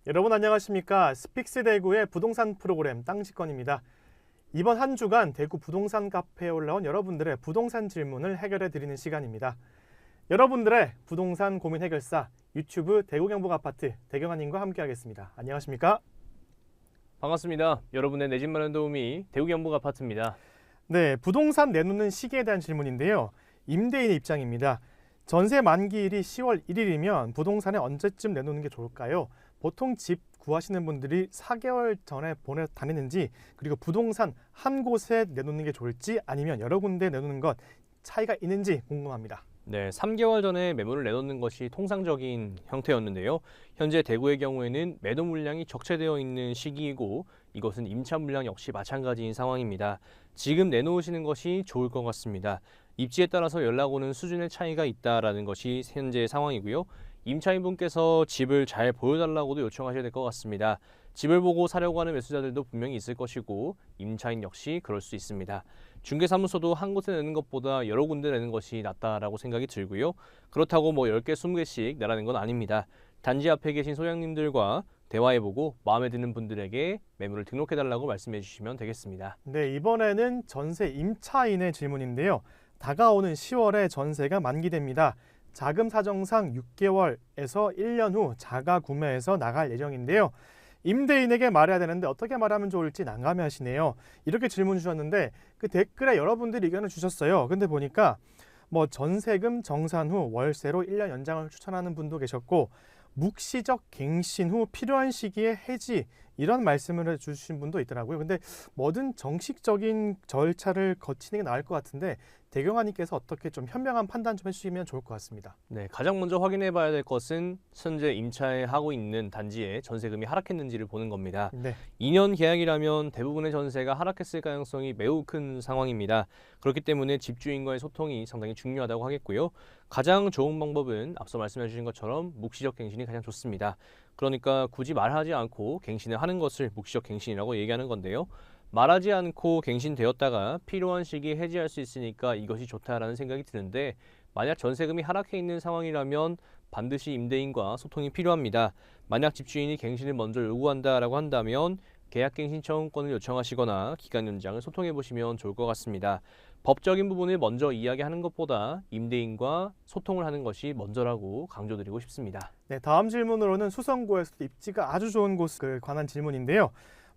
여러분 안녕하십니까? 스픽스 대구의 부동산 프로그램 땅지권입니다. 이번 한 주간 대구 부동산 카페에 올라온 여러분들의 부동산 질문을 해결해 드리는 시간입니다. 여러분들의 부동산 고민 해결사 유튜브 대구 경북 아파트 대경환님과 함께하겠습니다. 안녕하십니까? 반갑습니다. 여러분의 내 집 마련 도우미 대구 경북 아파트입니다. 네, 부동산 내놓는 시기에 대한 질문인데요. 임대인의 입장입니다. 전세 만기일이 10월 1일이면 부동산에 언제쯤 내놓는 게 좋을까요? 보통 집 구하시는 분들이 4개월 전에 보내 다니는지, 그리고 부동산 한 곳에 내놓는 게 좋을지 아니면 여러 군데 내놓는 것 차이가 있는지 궁금합니다. 네, 3개월 전에 매물을 내놓는 것이 통상적인 형태였는데요. 현재 대구의 경우에는 매도 물량이 적체되어 있는 시기이고 이것은 임차 물량 역시 마찬가지인 상황입니다. 지금 내놓으시는 것이 좋을 것 같습니다. 입지에 따라서 연락 오는 수준의 차이가 있다라는 것이 현재 상황이고요. 임차인분께서 집을 잘 보여달라고도 요청하셔야 될 것 같습니다. 집을 보고 사려고 하는 매수자들도 분명히 있을 것이고 임차인 역시 그럴 수 있습니다. 중개사무소도 한 곳에 내는 것보다 여러 군데 내는 것이 낫다라고 생각이 들고요. 그렇다고 뭐 10개, 20개씩 내라는 건 아닙니다. 단지 앞에 계신 소장님들과 대화해보고 마음에 드는 분들에게 매물을 등록해달라고 말씀해 주시면 되겠습니다. 네, 이번에는 전세 임차인의 질문인데요. 다가오는 10월에 전세가 만기됩니다. 자금 사정상 6개월에서 1년 후 자가 구매해서 나갈 예정인데요. 임대인에게 말해야 되는데 어떻게 말하면 좋을지 난감해하시네요. 이렇게 질문 주셨는데 그 댓글에 여러분들이 의견을 주셨어요. 근데 보니까 뭐 전세금 정산 후 월세로 1년 연장을 추천하는 분도 계셨고, 묵시적 갱신 후 필요한 시기에 해지, 이런 말씀을 해주신 분도 있더라고요. 근데 뭐든 정식적인 절차를 거치는 게 나을 것 같은데 대경환님께서 어떻게 좀 현명한 판단 좀 해주시면 좋을 것 같습니다. 네, 가장 먼저 확인해 봐야 될 것은 현재 임차하고 있는 단지에 전세금이 하락했는지를 보는 겁니다. 네. 2년 계약이라면 대부분의 전세가 하락했을 가능성이 매우 큰 상황입니다. 그렇기 때문에 집주인과의 소통이 상당히 중요하다고 하겠고요. 가장 좋은 방법은 앞서 말씀해 주신 것처럼 묵시적 갱신이 가장 좋습니다. 그러니까 굳이 말하지 않고 갱신을 하는 것을 묵시적 갱신이라고 얘기하는 건데요. 말하지 않고 갱신되었다가 필요한 시기에 해지할 수 있으니까 이것이 좋다라는 생각이 드는데, 만약 전세금이 하락해 있는 상황이라면 반드시 임대인과 소통이 필요합니다. 만약 집주인이 갱신을 먼저 요구한다라고 한다면 계약갱신 청구권을 요청하시거나 기간 연장을 소통해 보시면 좋을 것 같습니다. 법적인 부분을 먼저 이야기하는 것보다 임대인과 소통을 하는 것이 먼저라고 강조드리고 싶습니다. 네, 다음 질문으로는 수성구에서도 입지가 아주 좋은 곳에 관한 질문인데요.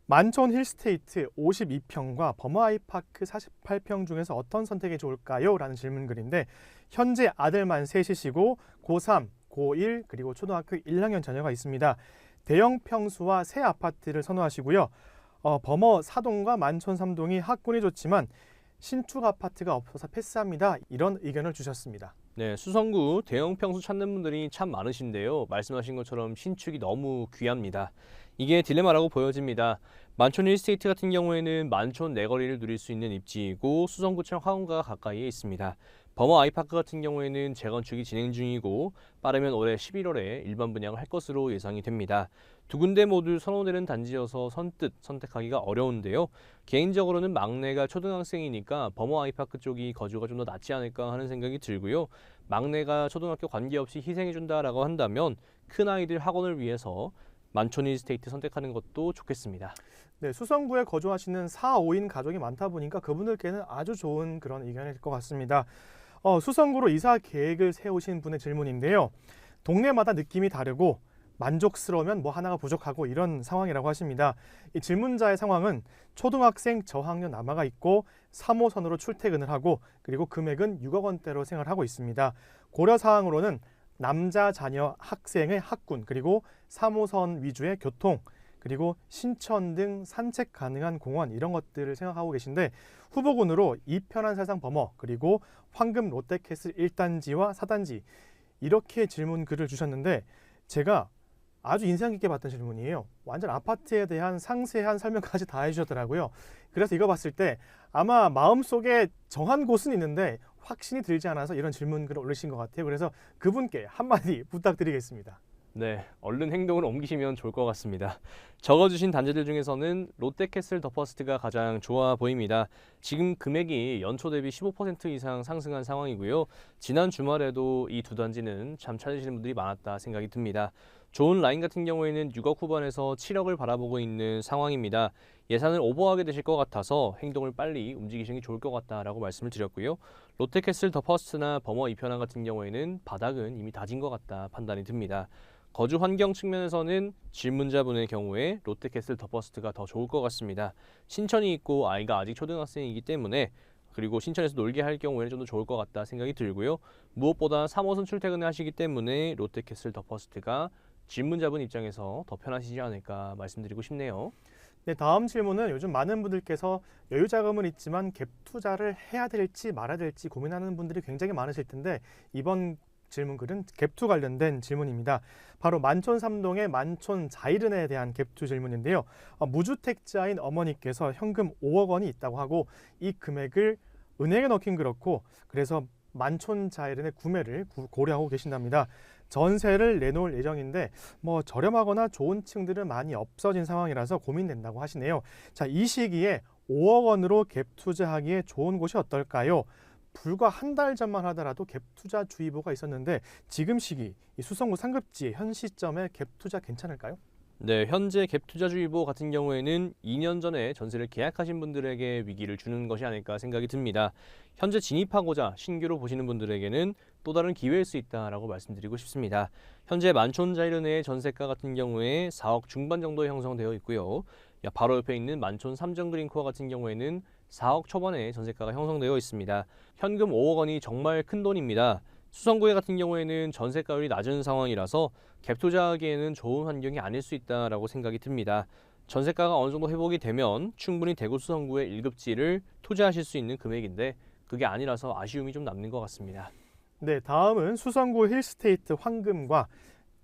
만촌 힐스테이트 52평과 버머아이파크 48평 중에서 어떤 선택이 좋을까요? 라는 질문글인데, 현재 아들만 셋이시고 고3, 고1 그리고 초등학교 1학년 자녀가 있습니다. 대형 평수와 새 아파트를 선호하시고요. 버머 4동과 만촌 3동이 학군이 좋지만 신축 아파트가 없어서 패스합니다. 이런 의견을 주셨습니다. 네, 수성구 대형 평수 찾는 분들이 참 많으신데요. 말씀하신 것처럼 신축이 너무 귀합니다. 이게 딜레마라고 보여집니다. 만촌 힐스테이트 같은 경우에는 만촌 내거리를 누릴 수 있는 입지이고 수성구청 화원과 가까이에 있습니다. 버머 아이파크 같은 경우에는 재건축이 진행 중이고 빠르면 올해 11월에 일반 분양을 할 것으로 예상이 됩니다. 두 군데 모두 선호되는 단지여서 선뜻 선택하기가 어려운데요. 개인적으로는 막내가 초등학생이니까 버머 아이파크 쪽이 거주가 좀 더 낫지 않을까 하는 생각이 들고요. 막내가 초등학교 관계없이 희생해준다라고 한다면 큰 아이들 학원을 위해서 만촌 힐스테이트 선택하는 것도 좋겠습니다. 네, 수성구에 거주하시는 4, 5인 가족이 많다 보니까 그분들께는 아주 좋은 그런 의견일 것 같습니다. 수성구로 이사 계획을 세우신 분의 질문인데요. 동네마다 느낌이 다르고 만족스러우면 뭐 하나가 부족하고 이런 상황이라고 하십니다. 이 질문자의 상황은 초등학생 저학년 남아가 있고 3호선으로 출퇴근을 하고, 그리고 금액은 6억 원대로 생활하고 있습니다. 고려 사항으로는 남자 자녀 학생의 학군, 그리고 3호선 위주의 교통, 그리고 신천 등 산책 가능한 공원, 이런 것들을 생각하고 계신데, 후보군으로 이편한 세상 버머, 그리고 황금 롯데캐슬 1단지와 4단지, 이렇게 질문 글을 주셨는데 제가 아주 인상 깊게 봤던 질문이에요. 완전 아파트에 대한 상세한 설명까지 다 해주셨더라고요. 그래서 이거 봤을 때 아마 마음속에 정한 곳은 있는데 확신이 들지 않아서 이런 질문글을 올리신 것 같아요. 그래서 그분께 한마디 부탁드리겠습니다. 네, 얼른 행동을 옮기시면 좋을 것 같습니다. 적어주신 단지들 중에서는 롯데캐슬 더 퍼스트가 가장 좋아 보입니다. 지금 금액이 연초 대비 15% 이상 상승한 상황이고요. 지난 주말에도 이 두 단지는 참 찾으시는 분들이 많았다 생각이 듭니다. 좋은 라인 같은 경우에는 6억 후반에서 7억을 바라보고 있는 상황입니다. 예산을 오버하게 되실 것 같아서 행동을 빨리 움직이시는 게 좋을 것 같다라고 말씀을 드렸고요. 롯데캐슬 더 퍼스트나 버머 2편안 같은 경우에는 바닥은 이미 다진 것 같다 판단이 듭니다. 거주 환경 측면에서는 질문자분의 경우에 롯데캐슬 더 퍼스트가 더 좋을 것 같습니다. 신천이 있고 아이가 아직 초등학생이기 때문에 그리고 신천에서 놀게 할 경우에는 좀 더 좋을 것 같다 생각이 들고요. 무엇보다 3호선 출퇴근을 하시기 때문에 롯데캐슬 더 퍼스트가 질문자분 입장에서 더 편하시지 않을까 말씀드리고 싶네요. 네, 다음 질문은 요즘 많은 분들께서 여유 자금은 있지만 갭 투자를 해야 될지 말아야 될지 고민하는 분들이 굉장히 많으실 텐데 이번 질문 글은 갭투 관련된 질문입니다. 바로 만촌 삼동의 만촌 자이른에 대한 갭투 질문인데요. 무주택자인 어머니께서 현금 5억 원이 있다고 하고 이 금액을 은행에 넣긴 그렇고 그래서 만촌 자이른의 구매를 고려하고 계신답니다. 전세를 내놓을 예정인데 뭐 저렴하거나 좋은 층들은 많이 없어진 상황이라서 고민된다고 하시네요. 자, 이 시기에 5억 원으로 갭 투자하기에 좋은 곳이 어떨까요? 불과 한 달 전만 하더라도 갭 투자 주의보가 있었는데 지금 시기 이 수성구 상급지 현 시점에 갭 투자 괜찮을까요? 네, 현재 갭투자주의보 같은 경우에는 2년 전에 전세를 계약하신 분들에게 위기를 주는 것이 아닐까 생각이 듭니다. 현재 진입하고자 신규로 보시는 분들에게는 또 다른 기회일 수 있다라고 말씀드리고 싶습니다. 현재 만촌 자이른의 전세가 같은 경우에 4억 중반 정도 형성되어 있고요. 바로 옆에 있는 만촌 삼정 그린코어 같은 경우에는 4억 초반에 전세가가 형성되어 있습니다. 현금 5억 원이 정말 큰 돈입니다. 수성구에 같은 경우에는 전세가율이 낮은 상황이라서 갭 투자하기에는 좋은 환경이 아닐 수 있다라고 생각이 듭니다. 전세가가 어느 정도 회복이 되면 충분히 대구 수성구의 1급지를 투자하실 수 있는 금액인데 그게 아니라서 아쉬움이 좀 남는 것 같습니다. 네, 다음은 수성구 힐스테이트 황금과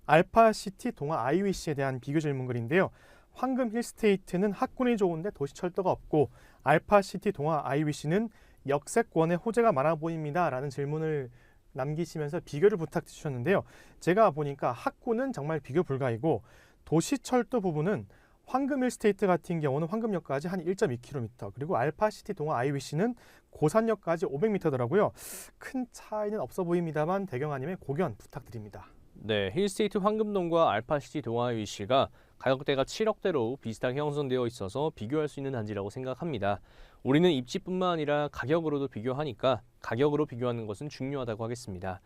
알파시티 동아 IWC에 대한 비교 질문글인데요. 황금 힐스테이트는 학군이 좋은데 도시철도가 없고 알파시티 동아 IWC는 역세권의 호재가 많아 보입니다. 라는 질문을 남기시면서 비교를 부탁주셨는데요. 제가 보니까 학군은 정말 비교 불가이고 도시철도 부분은 황금 힐스테이트 같은 경우는 황금역까지 한 1.2km 그리고 알파시티 동아 IWC는 고산역까지 500m더라고요. 큰 차이는 없어 보입니다만 대경아님의 고견 부탁드립니다. 네, 힐스테이트 황금동과 알파시티 동아 IWC가 가격대가 7억대로 비슷하게 형성되어 있어서 비교할 수 있는 단지라고 생각합니다. 우리는 입지뿐만 아니라 가격으로도 비교하니까 가격으로 비교하는 것은 중요하다고 하겠습니다.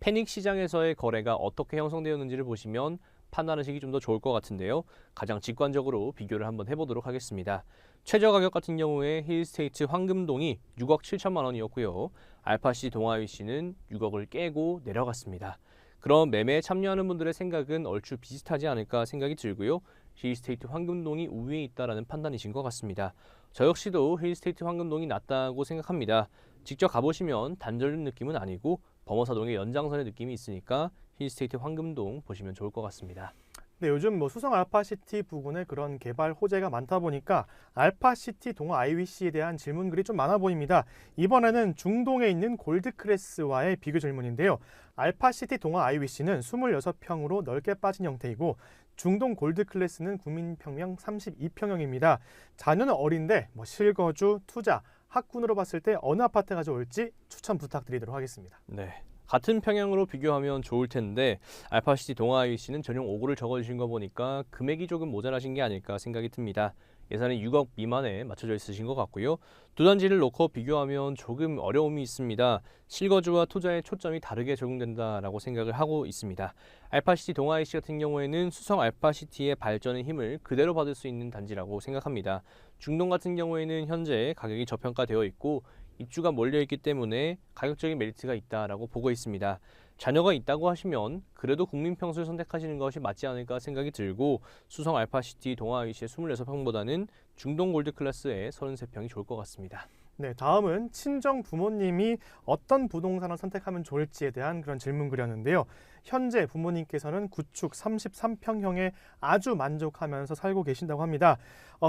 패닉 시장에서의 거래가 어떻게 형성되었는지를 보시면 판단하시기 좀 더 좋을 것 같은데요. 가장 직관적으로 비교를 한번 해보도록 하겠습니다. 최저 가격 같은 경우에 힐스테이트 황금동이 6억 7천만 원이었고요. 알파시티 동아 IWC는 6억을 깨고 내려갔습니다. 그럼 매매에 참여하는 분들의 생각은 얼추 비슷하지 않을까 생각이 들고요. 힐스테이트 황금동이 우위에 있다라는 판단이신 것 같습니다. 저 역시도 힐스테이트 황금동이 낫다고 생각합니다. 직접 가보시면 단절된 느낌은 아니고 범어사동의 연장선의 느낌이 있으니까 힐스테이트 황금동 보시면 좋을 것 같습니다. 네, 요즘 뭐 수성 알파시티 부근에 그런 개발 호재가 많다 보니까 알파시티 동아 IWC에 대한 질문글이 좀 많아 보입니다. 이번에는 중동에 있는 골드크래스와의 비교 질문인데요. 알파시티 동아 IWC는 26평으로 넓게 빠진 형태이고 중동 골드클래스는 국민평형 32평형입니다. 자녀는 어린데 뭐 실거주, 투자, 학군으로 봤을 때 어느 아파트가 좋을지 추천 부탁드리도록 하겠습니다. 네. 같은 평형으로 비교하면 좋을 텐데 알파시티 동아 IWC는 전용 5구를 적어주신 거 보니까 금액이 조금 모자라신 게 아닐까 생각이 듭니다. 예산이 6억 미만에 맞춰져 있으신 것 같고요. 두 단지를 놓고 비교하면 조금 어려움이 있습니다. 실거주와 투자의 초점이 다르게 적용된다라고 생각을 하고 있습니다. 알파시티 동아 IWC 같은 경우에는 수성 알파시티의 발전의 힘을 그대로 받을 수 있는 단지라고 생각합니다. 중동 같은 경우에는 현재 가격이 저평가되어 있고 입주가 몰려있기 때문에 가격적인 메리트가 있다라고 보고 있습니다. 자녀가 있다고 하시면 그래도 국민평수를 선택하시는 것이 맞지 않을까 생각이 들고 수성 알파시티 동아 IWC의 26평보다는 중동 골드클래스의 33평이 좋을 것 같습니다. 네, 다음은 친정 부모님이 어떤 부동산을 선택하면 좋을지에 대한 그런 질문글이었는데요. 현재 부모님께서는 구축 33평형에 아주 만족하면서 살고 계신다고 합니다.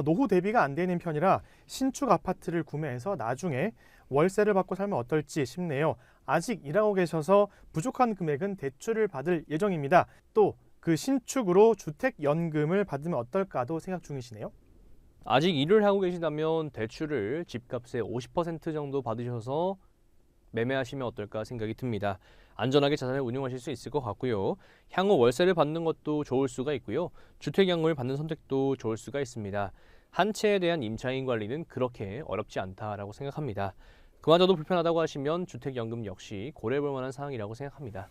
노후 대비가 안 되는 편이라 신축 아파트를 구매해서 나중에 월세를 받고 살면 어떨지 싶네요. 아직 일하고 계셔서 부족한 금액은 대출을 받을 예정입니다. 또 그 신축으로 주택연금을 받으면 어떨까도 생각 중이시네요. 아직 일을 하고 계시다면 대출을 집값의 50% 정도 받으셔서 매매하시면 어떨까 생각이 듭니다. 안전하게 자산을 운용하실 수 있을 것 같고요. 향후 월세를 받는 것도 좋을 수가 있고요. 주택양을 받는 선택도 좋을 수가 있습니다. 한 채에 대한 임차인 관리는 그렇게 어렵지 않다라고 생각합니다. 그마저도 불편하다고 하시면 주택연금 역시 고려해볼 만한 사항이라고 생각합니다.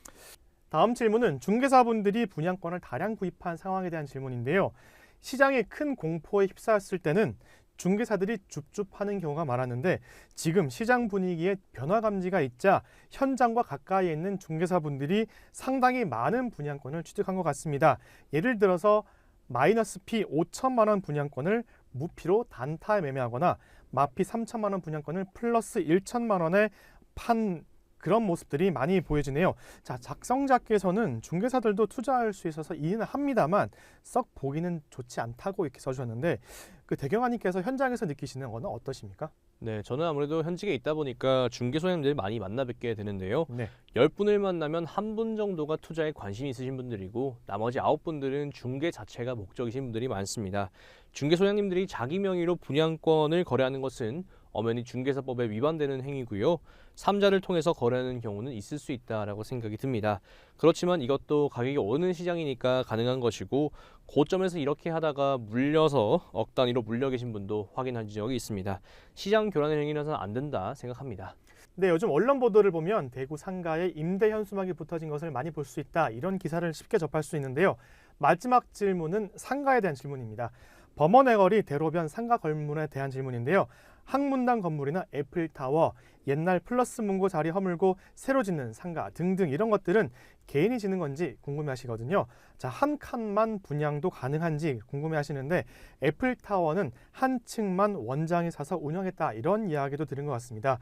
다음 질문은 중개사분들이 분양권을 다량 구입한 상황에 대한 질문인데요. 시장의 큰 공포에 휩싸였을 때는 중개사들이 줍줍하는 경우가 많았는데 지금 시장 분위기에 변화 감지가 있자 현장과 가까이에 있는 중개사분들이 상당히 많은 분양권을 취득한 것 같습니다. 예를 들어서 마이너스 피 5천만 원 분양권을 무피로 단타에 매매하거나 마피 3천만 원 분양권을 플러스 1천만 원에 판 그런 모습들이 많이 보여지네요. 자, 작성자께서는 중개사들도 투자할 수 있어서 이해는 합니다만 썩 보기는 좋지 않다고 이렇게 써주셨는데 그 대경아님께서 현장에서 느끼시는 거는 어떠십니까? 네, 저는 아무래도 현직에 있다 보니까 중개소장님들 많이 만나 뵙게 되는데요. 네. 10분을 만나면 한 분 정도가 투자에 관심이 있으신 분들이고 나머지 9분들은 중개 자체가 목적이신 분들이 많습니다. 중개소장님들이 자기 명의로 분양권을 거래하는 것은 엄연히 중개사법에 위반되는 행위고요. 삼자를 통해서 거래하는 경우는 있을 수 있다라고 생각이 듭니다. 그렇지만 이것도 가격이 오르는 시장이니까 가능한 것이고 고점에서 이렇게 하다가 물려서 억 단위로 물려 계신 분도 확인한 적이 있습니다. 시장 교란의 행위라서는 안 된다 생각합니다. 네, 요즘 언론 보도를 보면 대구 상가에 임대 현수막이 붙어진 것을 많이 볼 수 있다. 이런 기사를 쉽게 접할 수 있는데요. 마지막 질문은 상가에 대한 질문입니다. 범원의 거리 대로변 상가 건물에 대한 질문인데요. 항문당 건물이나 애플타워, 옛날 플러스 문고 자리 허물고 새로 짓는 상가 등등 이런 것들은 개인이 짓는 건지 궁금해하시거든요. 자, 한 칸만 분양도 가능한지 궁금해하시는데 애플타워는 한 층만 원장이 사서 운영했다 이런 이야기도 들은 것 같습니다.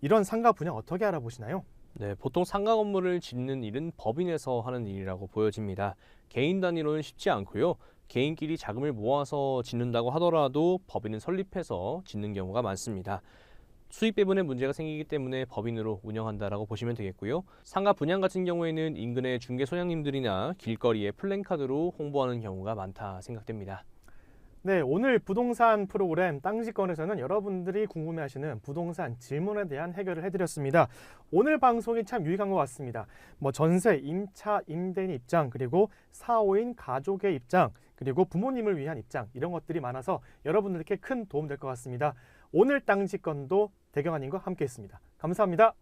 이런 상가 분양 어떻게 알아보시나요? 네, 보통 상가 건물을 짓는 일은 법인에서 하는 일이라고 보여집니다. 개인 단위로는 쉽지 않고요. 개인끼리 자금을 모아서 짓는다고 하더라도 법인은 설립해서 짓는 경우가 많습니다. 수익 배분에 문제가 생기기 때문에 법인으로 운영한다라고 보시면 되겠고요. 상가 분양 같은 경우에는 인근의 중개 소장님들이나 길거리에 플랜카드로 홍보하는 경우가 많다 생각됩니다. 네, 오늘 부동산 프로그램 땅지권에서는 여러분들이 궁금해하시는 부동산 질문에 대한 해결을 해드렸습니다. 오늘 방송이 참 유익한 것 같습니다. 전세, 임차, 임대인 입장, 그리고 4, 5인 가족의 입장, 그리고 부모님을 위한 입장 이런 것들이 많아서 여러분들께 큰 도움 될 것 같습니다. 오늘 땅지권도 대경아님과 함께했습니다. 감사합니다.